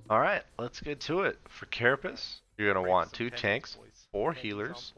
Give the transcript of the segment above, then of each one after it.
Alright, let's get to it. For Carapace, you're going to want 2 tanks, 4 healers,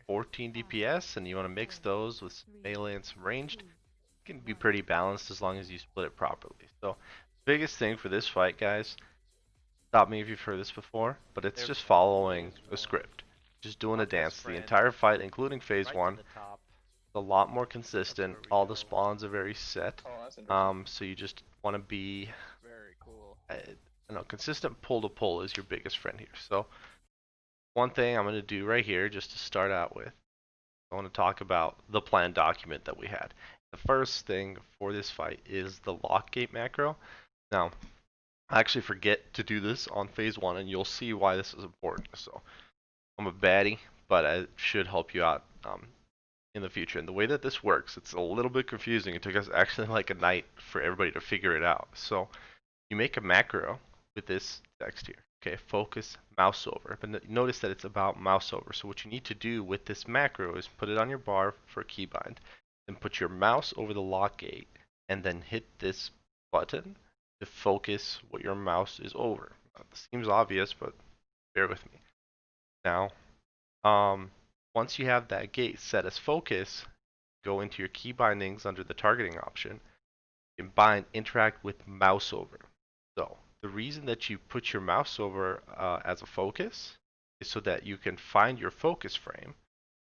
14 DPS, and you want to mix those with some melee and some ranged. It can be pretty balanced as long as you split it properly. So, biggest thing for this fight, guys, stop me if you've heard this before, but it's just following a script. Just doing a dance. The entire fight, including phase 1, is a lot more consistent. All the spawns are very set. So you just want to be consistent pull to pull is your biggest friend here. So one thing I'm going to do right here, just to start out with, I want to talk about the plan document that we had. The first thing for this fight is the lock gate macro. Now, I actually forget to do this on phase 1, and you'll see why this is important. So I'm a baddie, but it should help you out in the future. And the way that this works, it's a little bit confusing. It took us actually like a night for everybody to figure it out. So you make a macro with this text here. Okay, focus mouse over. But notice that it's about mouse over. So what you need to do with this macro is put it on your bar for a keybind, then put your mouse over the lock gate, and then hit this button to focus what your mouse is over. This seems obvious, but bear with me. Now, once you have that gate set as focus, go into your key bindings under the targeting option, and bind interact with mouse over. So the reason that you put your mouse over as a focus is so that you can find your focus frame.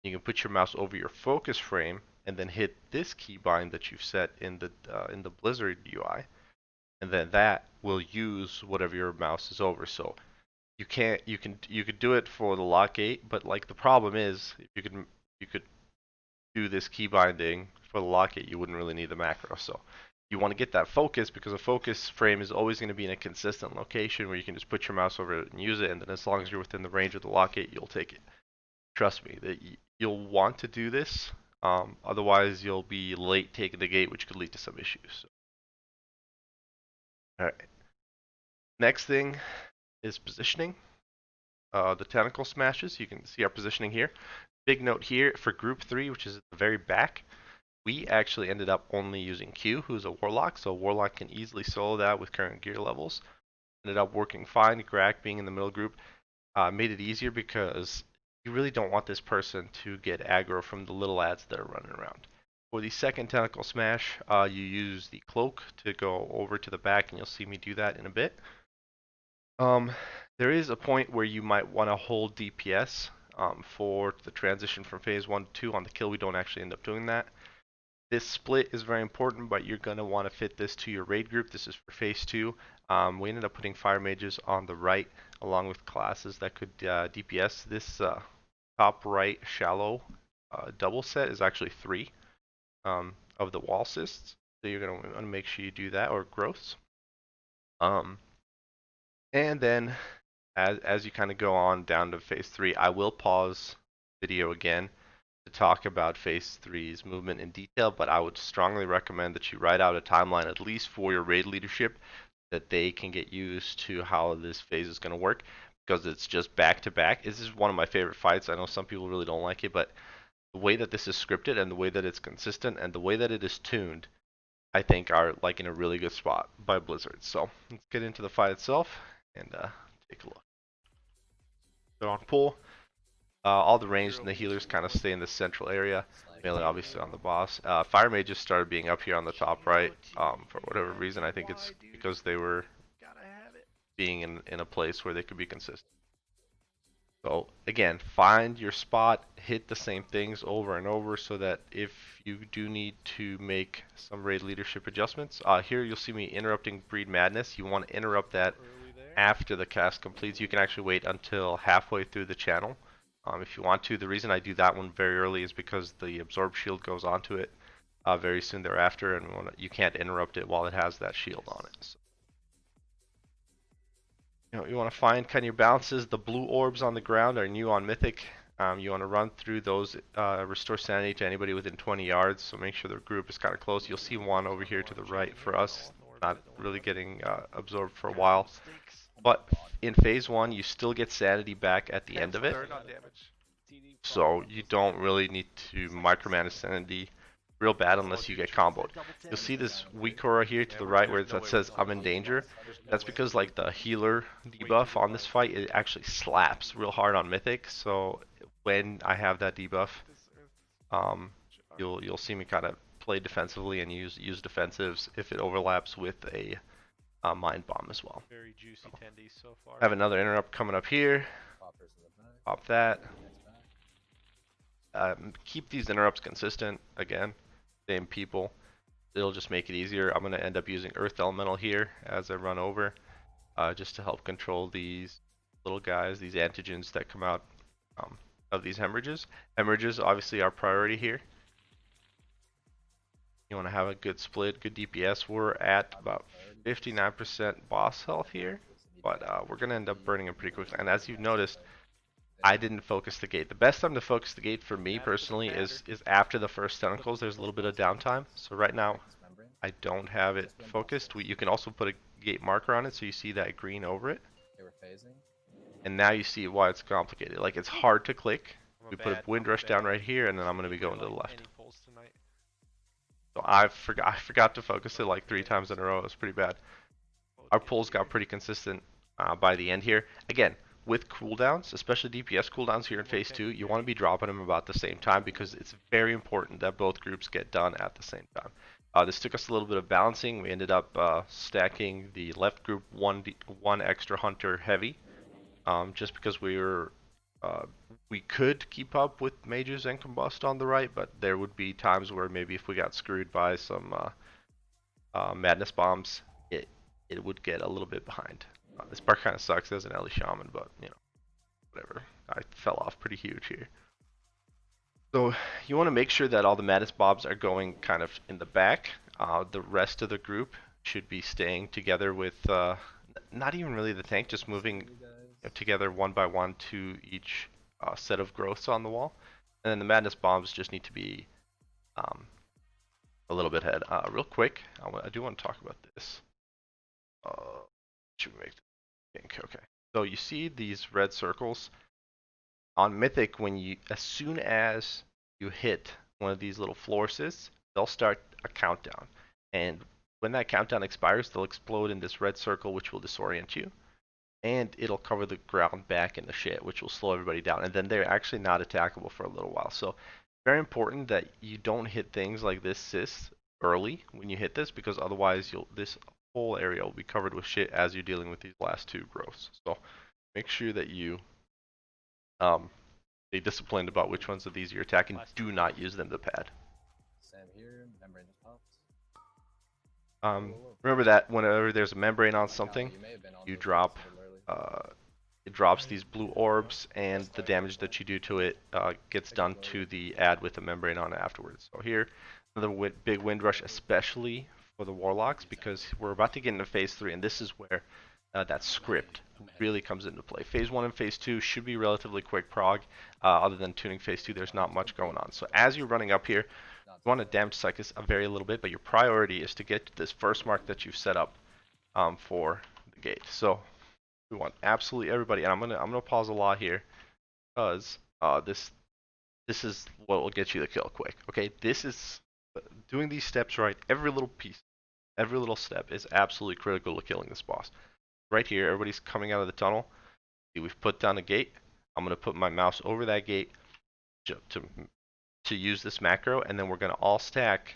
You can put your mouse over your focus frame and then hit this keybind that you've set in the Blizzard UI, and then that will use whatever your mouse is over. So you could do it for the lock gate, but like the problem is if you could do this key binding for the lock gate, you wouldn't really need the macro. So you want to get that focus, because a focus frame is always going to be in a consistent location where you can just put your mouse over it and use it, and then as long as you're within the range of the lock gate, you'll take it. Trust me, that you'll want to do this. Otherwise, you'll be late taking the gate, which could lead to some issues. So. All right. Next thing is positioning. The tentacle smashes. You can see our positioning here. Big note here for group 3, which is at the very back. We actually ended up only using Q, who's a Warlock, so Warlock can easily solo that with current gear levels. Ended up working fine. Grak being in the middle group made it easier because you really don't want this person to get aggro from the little ads that are running around. For the second tentacle smash, you use the cloak to go over to the back, and you'll see me do that in a bit. There is a point where you might want to hold DPS for the transition from phase 1 to 2. On the kill, we don't actually end up doing that. This split is very important, but you're going to want to fit this to your raid group. This is for phase 2. We ended up putting fire mages on the right along with classes that could DPS. This top right shallow double set is actually 3 of the wall cysts. So you're going to want to make sure you do that, or growths. And then as you kind of go on down to phase 3, I will pause video again to talk about phase 3's movement in detail, but I would strongly recommend that you write out a timeline, at least for your raid leadership, that they can get used to how this phase is going to work, because it's just back to back. This is one of my favorite fights. I know some people really don't like it, but the way that this is scripted and the way that it's consistent and the way that it is tuned, I think are like in a really good spot by Blizzard. So let's get into the fight itself and take a look. So on pull, all the ranged and the healers kind of stay in the central area, mainly obviously on the boss. Fire mages started being up here on the top right for whatever reason. I think it's because they were being in a place where they could be consistent. So again, find your spot, hit the same things over and over so that if you do need to make some raid leadership adjustments, here you'll see me interrupting Breed Madness. You want to interrupt that after the cast completes. You can actually wait until halfway through the channel if you want to. The reason I do that one very early is because the absorb shield goes onto it very soon thereafter, and you can't interrupt it while it has that shield on it. So, you want to find kind of your bounces. The blue orbs on the ground are new on Mythic. You want to run through those, restore sanity to anybody within 20 yards, so make sure the group is kind of close. You'll see one over here to the right for us, not really getting absorbed for a while. But in phase 1, you still get sanity back at the end of it. So you don't really need to micromanage sanity real bad unless you get comboed. You'll see this weak aura here to the right where that says I'm in danger. That's because like the healer debuff on this fight, it actually slaps real hard on Mythic. So when I have that debuff, you'll see me kind of play defensively and use defensives if it overlaps with a mind bomb as well. Very juicy tendies so far. I have another interrupt coming up here. Pop that. Keep these interrupts consistent. Again, same people. It'll just make it easier. I'm going to end up using Earth Elemental here as I run over, just to help control these little guys, these antigens that come out of these hemorrhages. Hemorrhages obviously our priority here. You want to have a good split, good DPS. We're at about 59% boss health here, but we're going to end up burning him pretty quickly. And as you've noticed, I didn't focus the gate. The best time to focus the gate for me personally is after the first tentacles. There's a little bit of downtime. So right now, I don't have it focused. You can also put a gate marker on it so you see that green over it. And now you see why it's complicated. Like, it's hard to click. We put a wind rush down right here, and then I'm going to be going to the left. So I forgot to focus it like 3 times in a row. It was pretty bad. Our pulls got pretty consistent by the end here. Again, with cooldowns, especially DPS cooldowns here in phase 2, you want to be dropping them about the same time because it's very important that both groups get done at the same time. This took us a little bit of balancing. We ended up stacking the left group one extra hunter heavy, just because we could keep up with mages and combust on the right, but there would be times where maybe if we got screwed by some madness bombs, it would get a little bit behind. This part kind of sucks as an Ellie Shaman, but you know, whatever. I fell off pretty huge here. So you want to make sure that all the madness bombs are going kind of in the back. The rest of the group should be staying together with not even really the tank, just moving together one by one to each set of growths on the wall. And then the madness bombs just need to be a little bit ahead. Real quick, I do want to talk about this. Should we make pink? Okay. So you see these red circles on Mythic. As soon as you hit one of these little floor cysts, they'll start a countdown, and when that countdown expires, they'll explode in this red circle, which will disorient you, and it'll cover the ground back into shit, which will slow everybody down, and then they're actually not attackable for a little while. So very important that you don't hit things like this cyst early when you hit this, because otherwise this whole area will be covered with shit as you're dealing with these last 2 growths. So make sure that you be disciplined about which ones of these you're attacking. Do not use them to pad. Remember that whenever there's a membrane on something, you drop it drops these blue orbs, and the damage that you do to it gets done to the ad with the membrane on it afterwards. So here, another big wind rush, especially for the warlocks, because we're about to get into phase 3, and this is where that script really comes into play. Phase 1 and phase 2 should be relatively quick prog. Other than tuning phase 2, there's not much going on. So as you're running up here, you want to damage Psychus a very little bit, but your priority is to get to this first mark that you've set up for the gate. So we want absolutely everybody, and I'm gonna pause a lot here because this is what will get you the kill quick. Okay, this is doing these steps right. Every little piece, every little step is absolutely critical to killing this boss. Right here, everybody's coming out of the tunnel. See, we've put down a gate. I'm gonna put my mouse over that gate to use this macro, and then we're gonna all stack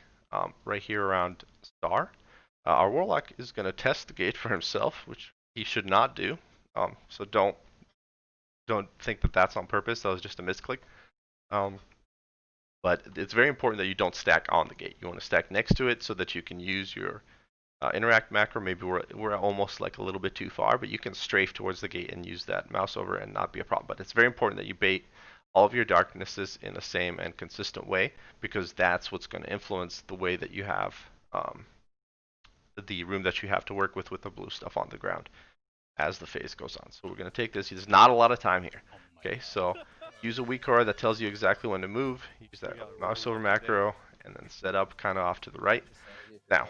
right here around star. Our warlock is gonna test the gate for himself, which he should not do. So don't think that that's on purpose. That was just a misclick. But it's very important that you don't stack on the gate. You want to stack next to it so that you can use your interact macro. Maybe we're almost like a little bit too far, but you can strafe towards the gate and use that mouse over and not be a problem. But it's very important that you bait all of your darknesses in the same and consistent way, because that's what's going to influence the way that you have the room that you have to work with the blue stuff on the ground as the phase goes on. So we're going to take this. There's not a lot of time here. Okay, so use a weak aura that tells you exactly when to move. Use that mouse over macro and then set up kind of off to the right. Now,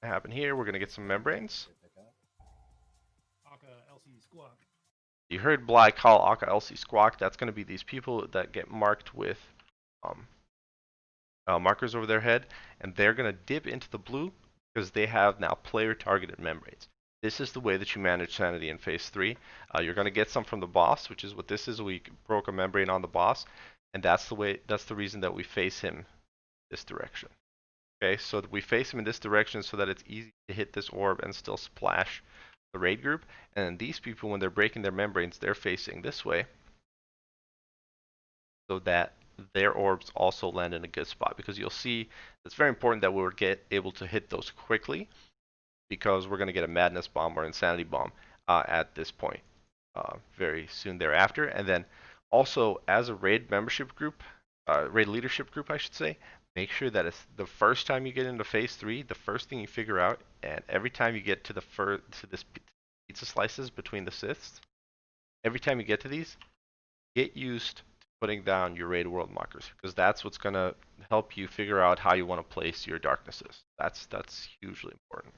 what happened here? We're going to get some membranes. You heard Bly call Aka LC Squawk. That's going to be these people that get marked with markers over their head, and they're going to dip into the blue because they have now player-targeted membranes. This is the way that you manage sanity in phase 3. You're going to get some from the boss, which is what this is. We broke a membrane on the boss, and that's the reason that we face him this direction. Okay, so we face him in this direction so that it's easy to hit this orb and still splash the raid group. And then these people, when they're breaking their membranes, they're facing this way so that their orbs also land in a good spot. Because you'll see it's very important that we're able to hit those quickly, because we're going to get a madness bomb or insanity bomb at this point very soon thereafter. And then also, as a raid membership group, raid leadership group, I should say, make sure that it's the first time you get into phase 3, the first thing you figure out, and every time you get to this pizza slices between the Siths, every time you get to these, get used to putting down your raid world markers, because that's what's going to help you figure out how you want to place your darknesses. That's hugely important.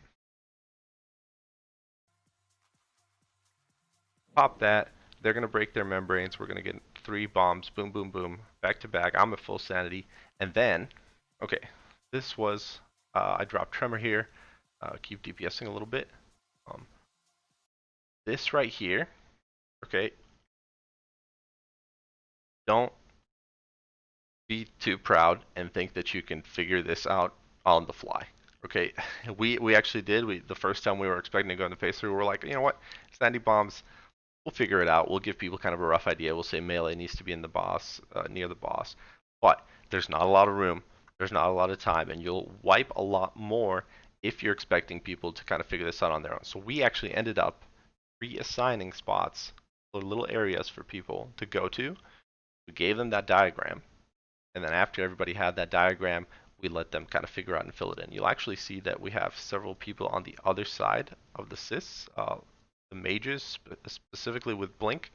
Pop that. They're going to break their membranes. We're going to get 3 bombs. Boom, boom, boom. Back to back. I'm at full sanity. And then, okay, this was, I dropped Tremor here. Keep DPSing a little bit. This right here, okay, don't be too proud and think that you can figure this out on the fly. Okay, we actually did. The first time we were expecting to go into phase 3, we were like, you know what, sandy bombs, we'll figure it out. We'll give people kind of a rough idea. We'll say melee needs to be in the boss, near the boss. But there's not a lot of room. There's not a lot of time, and you'll wipe a lot more if you're expecting people to kind of figure this out on their own. So we actually ended up reassigning spots, or little areas for people to go to. We gave them that diagram, and then after everybody had that diagram, we let them kind of figure out and fill it in. You'll actually see that we have several people on the other side of the sys. The mages, specifically with Blink,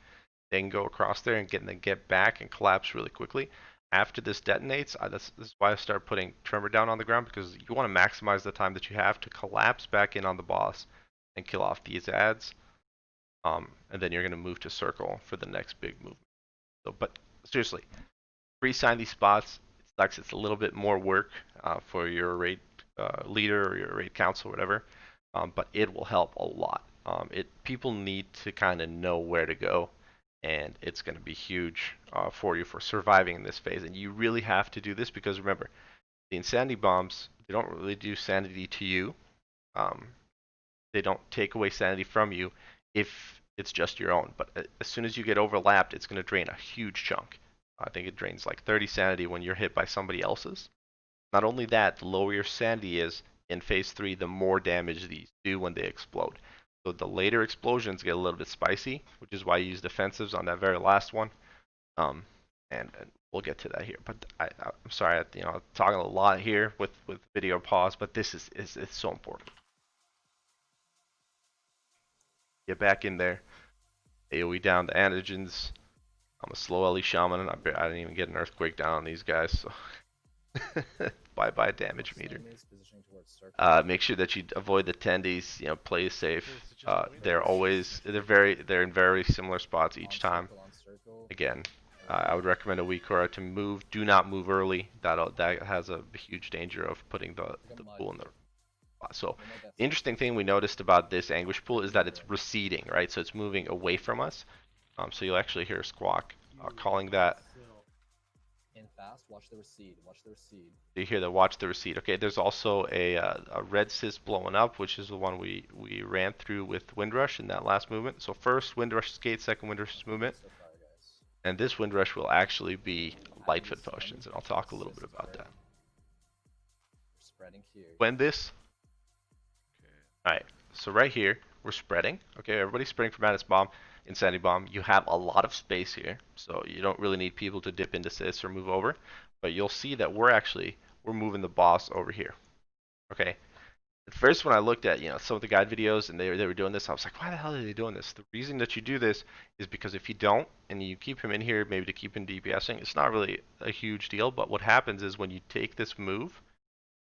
they can go across there and get back and collapse really quickly. After this detonates, this is why I start putting Tremor down on the ground, because you want to maximize the time that you have to collapse back in on the boss and kill off these ads. And then you're going to move to circle for the next big movement. So, but seriously, reassign these spots. It sucks. It's a little bit more work for your raid leader or your raid council, or whatever, but it will help a lot. People need to kind of know where to go, and it's going to be huge for you for surviving in this phase. And you really have to do this, because remember, the insanity bombs, they don't really do sanity to you. They don't take away sanity from you if it's just your own. But as soon as you get overlapped, it's going to drain a huge chunk. I think it drains like 30 sanity when you're hit by somebody else's. Not only that, the lower your sanity is in phase 3, the more damage these do when they explode. So the later explosions get a little bit spicy, which is why you use defensives on that very last one. And we'll get to that here. But I'm sorry, I'm talking a lot here with video pause, but this is it's so important. Get back in there. AoE down the antigens. I'm a slow LE shaman, and I didn't even get an earthquake down on these guys. So bye damage meter. Make sure that you avoid the tendies. Play safe. They're in very similar spots each time. Again, I would recommend a Wikora to move. Do not move early. That has a huge danger of putting the pool in the. So the interesting thing we noticed about this anguish pool is that it's receding, right? So it's moving away from us. So you'll actually hear Squawk calling that. In fast, watch the recede. Watch the recede. You hear the watch the recede. Okay, there's also a red cyst blowing up, which is the one we ran through with Windrush in that last movement. So first Windrush skate, second Windrush movement. So far, guys. And this Windrush will actually be Lightfoot potions, and I'll talk a little bit about that. We're spreading here. When this. Alright, so right here, we're spreading. Okay, everybody's spreading for Madness Bomb, Insanity Bomb. You have a lot of space here, so you don't really need people to dip into Sys or move over. But you'll see that we're moving the boss over here. Okay. At first, when I looked at some of the guide videos and they were doing this, I was like, why the hell are they doing this? The reason that you do this is because if you don't and you keep him in here, maybe to keep him DPSing, it's not really a huge deal. But what happens is when you take this move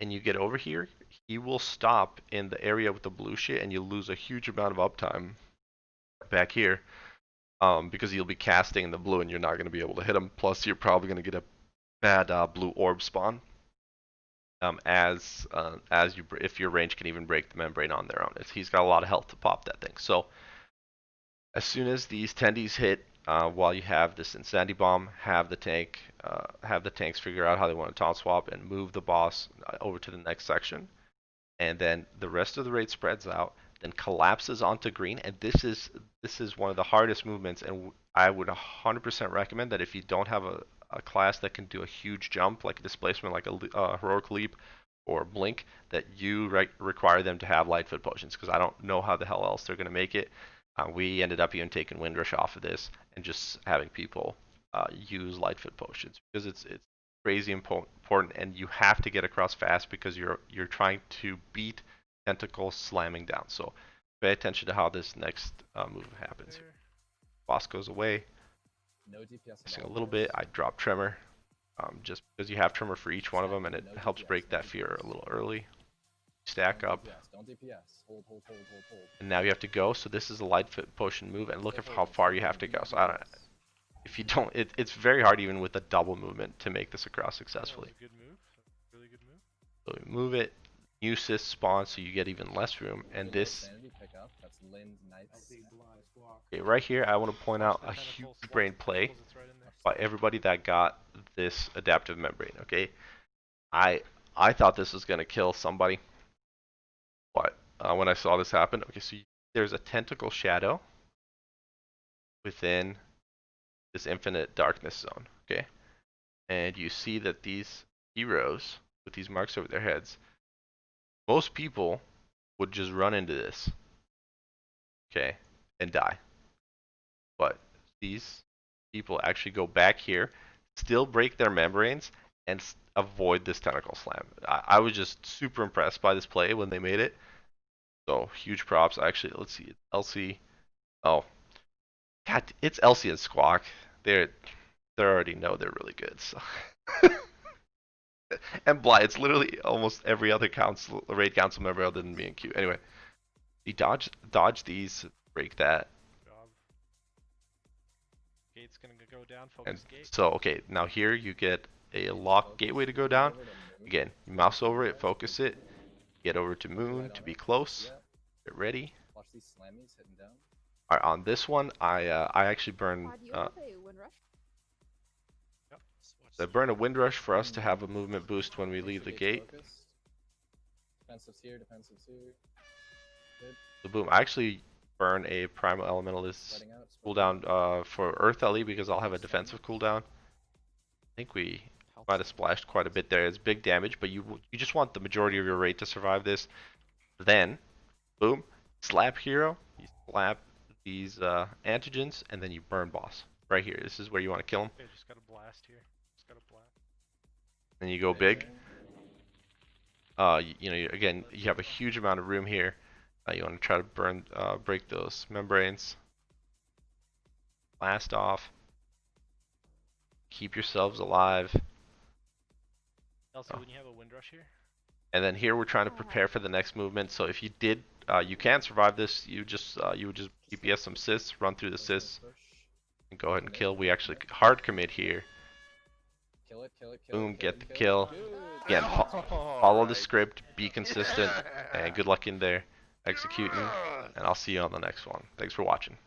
and you get over here, he will stop in the area with the blue shit, and you'll lose a huge amount of uptime back here, because you'll be casting in the blue and you're not going to be able to hit him. Plus, you're probably going to get a bad blue orb spawn. if your range can even break the membrane on their own. He's got a lot of health to pop that thing. So as soon as these tendies hit, while you have this insanity bomb, have the tanks figure out how they want to taunt swap and move the boss over to the next section, and then the rest of the raid spreads out, then collapses onto green, and this is one of the hardest movements, and I would 100% recommend that if you don't have a class that can do a huge jump, like a displacement, like a heroic leap or blink, that you require them to have lightfoot potions, because I don't know how the hell else they're going to make it. We ended up even taking Windrush off of this and just having people use lightfoot potions, because it's crazy important, and you have to get across fast because you're trying to beat tentacles slamming down. So pay attention to how this next move happens here. Boss goes away. No DPS. Missing a little bit. I drop Tremor, just because you have Tremor for each one of them, and it helps break that fear a little early. Stack up. Don't DPS. Hold. And now you have to go. So this is a lightfoot potion move, and look at how far you have to go. So I don't. If you don't, it's very hard even with a double movement to make this across successfully. That was a good move. Really good move. So we move it. New sys spawn, so you get even less room. And this. Okay, right here, I want to point out a huge brain play by everybody that got this adaptive membrane. Okay, I thought this was gonna kill somebody, but when I saw this happen, okay, so there's a tentacle shadow within this infinite darkness zone. Okay, and you see that these heroes with these marks over their heads, most people would just run into this, okay, and die. But these people actually go back here, still break their membranes, and avoid this tentacle slam. I was just super impressed by this play when they made it. So huge props. Actually, let's see. LC. Oh, God, it's LC and Squawk. They already know they're really good. So. And Bly, it's literally almost every other raid council member other than me and Q. Anyway, you dodge these, break that. Gate's gonna go down. Focus gate. So okay, now here you get a locked gateway to go down. Again, you mouse over it, focus it, get over to Moon to be close. Get ready. Watch these slammies hitting down. Alright, on this one, I actually burn. I burn a Windrush for us to have a movement boost when we leave the gate. Defensive's here. Good. So boom, I actually burn a Primal Elementalist cooldown for Earth LE because I'll have a defensive cooldown. I think we might have splashed quite a bit there. It's big damage, but you just want the majority of your raid to survive this. Then, boom, slap hero, you slap these antigens, and then you burn boss. Right here, this is where you want to kill him. Okay, just got a blast here. Then you go big. Again, you have a huge amount of room here. You want to try to break those membranes. Blast off. Keep yourselves alive. Also, when you have a Windrush here. And then here we're trying to prepare for the next movement. So if you did, you can survive this. You would just DPS some sys, run through the sys, and go ahead and kill. We actually hard commit here. Kill it. Boom, get the kill. Again, follow the script, be consistent, and good luck in there executing. And I'll see you on the next one. Thanks for watching.